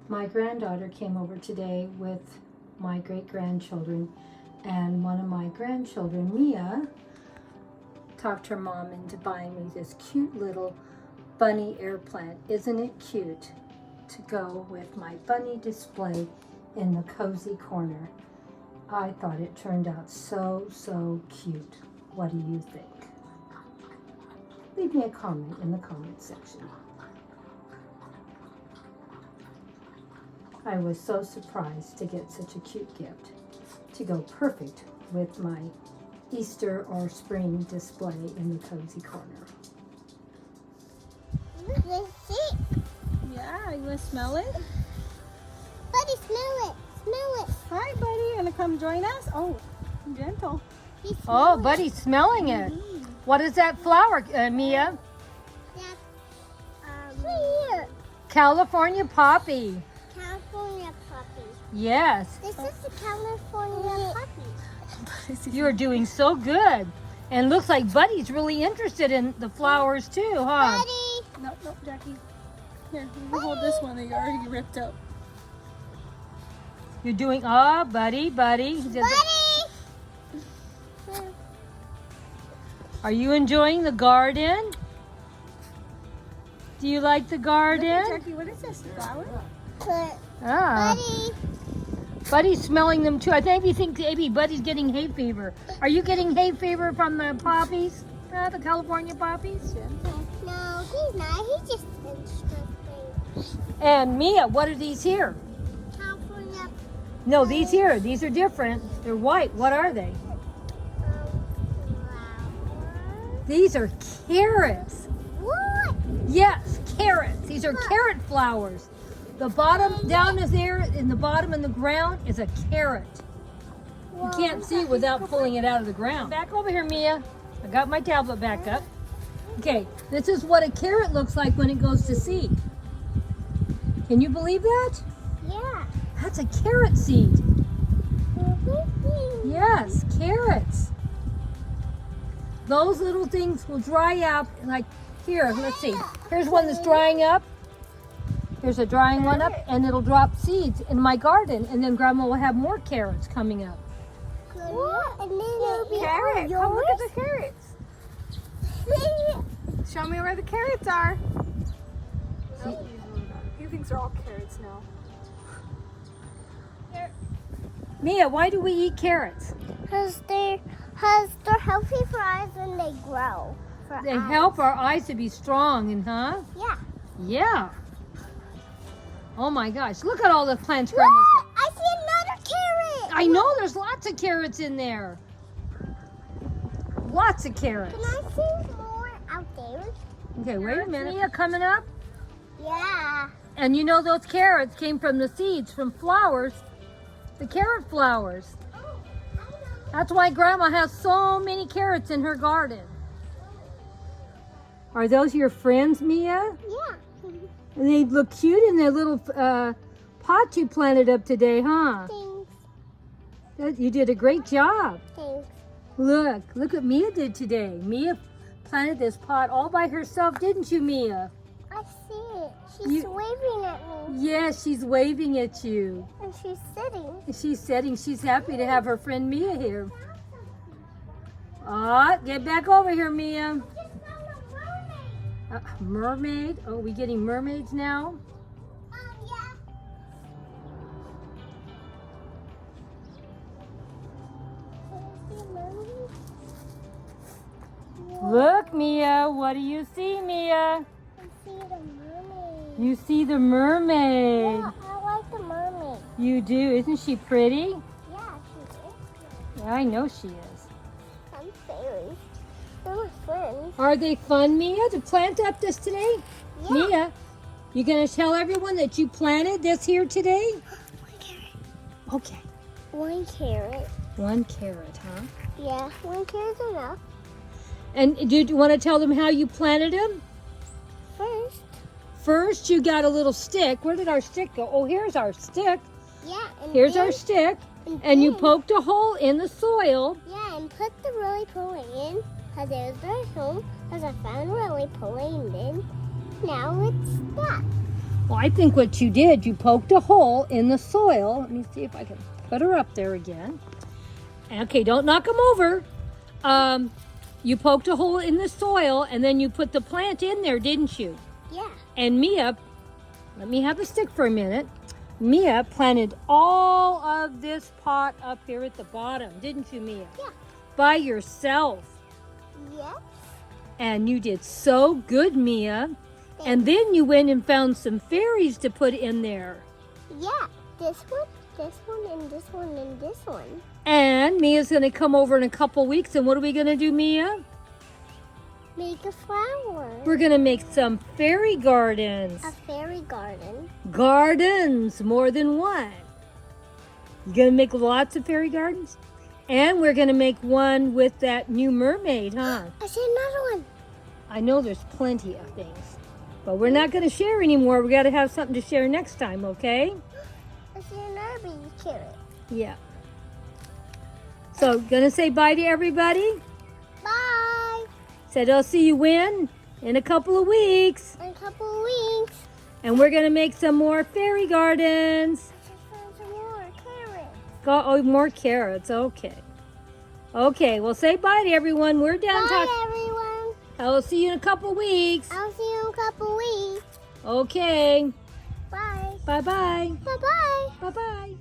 My granddaughter came over today with my great-grandchildren, and one of my grandchildren, Mia, talked her mom into buying me this cute little bunny air plant. Isn't it cute to go with my bunny display in the cozy corner? I thought it turned out so cute. What do you think? Leave me a comment in the comment section. I was so surprised to get such a cute gift to go perfect with my Easter or spring display in the cozy corner. Yeah, you want to smell it? Buddy, smell it. Smell it. Hi, buddy. You want to come join us? Oh, gentle. Oh, Buddy's smelling it. What is that flower, Mia? Here. California poppy. California poppy. Yes. This is the California poppy. You are doing so good. And looks like Buddy's really interested in the flowers too, huh? Buddy. No, Jackie. Here, you hold this one that you already ripped up. You're doing, oh, Buddy. Buddy. Are you enjoying the garden? Do you like the Look garden? at Jackie, what is this? Flower? Ah. Buddy. Buddy's smelling them too. I think maybe Buddy's getting hay fever. Are you getting hay fever from the poppies? The California poppies? No, he's not. He's just interesting. And Mia, what are these here? California No, these here. These are different. They're white. What are they? flower. These are carrots. What? Yes, carrots. These are carrot flowers. The bottom down is there, in the bottom in the ground is a carrot. You can't see it without pulling it out of the ground. Back over here, Mia. I got my tablet back up. Okay, this is what a carrot looks like when it goes to seed. Can you believe that? Yeah. That's a carrot seed. Yes, carrots. Those little things will dry up. Like here, let's see. Here's one that's drying up. Here's a drying one up, and it'll drop seeds in my garden, and then Grandma will have more carrots coming up. What? And then it'll be Carrot. all Come look at yours? the carrots. Show me where the carrots are. He thinks they're all carrots now. Mia, why do we eat carrots? Because they're healthy for eyes when they grow. For They eyes. help our eyes to be strong, and huh? Yeah. Yeah. Oh my gosh, look at all the plants Grandma's got. Look, I see another carrot. I know there's lots of carrots in there. Lots of carrots. Can I see more out there? Okay, wait a minute. Mia coming up. Yeah. And you know those carrots came from the seeds from flowers, the carrot flowers. That's why Grandma has so many carrots in her garden. Are those your friends, Mia? Yeah. And they look cute in their little pot you planted up today, huh? Thanks. You did a great job. Thanks. Look what Mia did today. Mia planted this pot all by herself, didn't you, Mia? I see it. She's waving at me. Yes, she's waving at you. And she's sitting. She's sitting. She's happy to have her friend Mia here. Get back over here, Mia. Mermaid? Oh, we getting mermaids now? Yeah. Look, Mia. What do you see, Mia? I see the mermaid. You see the mermaid. Yeah, I like the mermaid. You do. Isn't she pretty? Yeah, she is. Yeah, I know she is. I'm fairies. They're my friends. Are they fun, Mia, to plant up this today? Yeah. Mia, you gonna tell everyone that you planted this here today? One carrot. Okay. 1 carrot. 1 carrot, huh? Yeah, 1 carrot's enough. And do you want to tell them how you planted them? First, you got a little stick. Where did our stick go? Oh, here's our stick. Yeah. And Here's then, our stick. And you poked a hole in the soil. Yeah, and put the roly poly in. Because it was my home. Because I found roly poly and then now it's stuck. Well, I think what you did, you poked a hole in the soil. Let me see if I can put her up there again. Okay, don't knock them over. You poked a hole in the soil and then you put the plant in there, didn't you? Yeah. And Mia, let me have the stick for a minute. Mia planted all of this pot up here at the bottom, didn't you, Mia? Yeah. By yourself. Yes. And you did so good, Mia. And then you went and found some fairies to put in there. Yeah. This one, and this one, and this one. And Mia's going to come over in a couple weeks. And what are we going to do, Mia? Make a flower. We're going to make some fairy gardens. A fairy garden. Gardens, more than one. You're going to make lots of fairy gardens? And we're going to make one with that new mermaid, huh? I see another one. I know there's plenty of things. But we're not going to share anymore. We got to have something to share next time, okay? I see another baby carrot. Yeah. So, going to say bye to everybody? Bye. Said I'll see you when? In a couple of weeks. In a couple of weeks. And we're going to make some more fairy gardens. I just found some more carrots. Oh, more carrots. Okay. Okay, well, say bye to everyone. We're done talking. Bye, everyone. I'll see you in a couple weeks. I'll see you in a couple weeks. Okay. Bye. Bye-bye. Bye-bye. Bye-bye.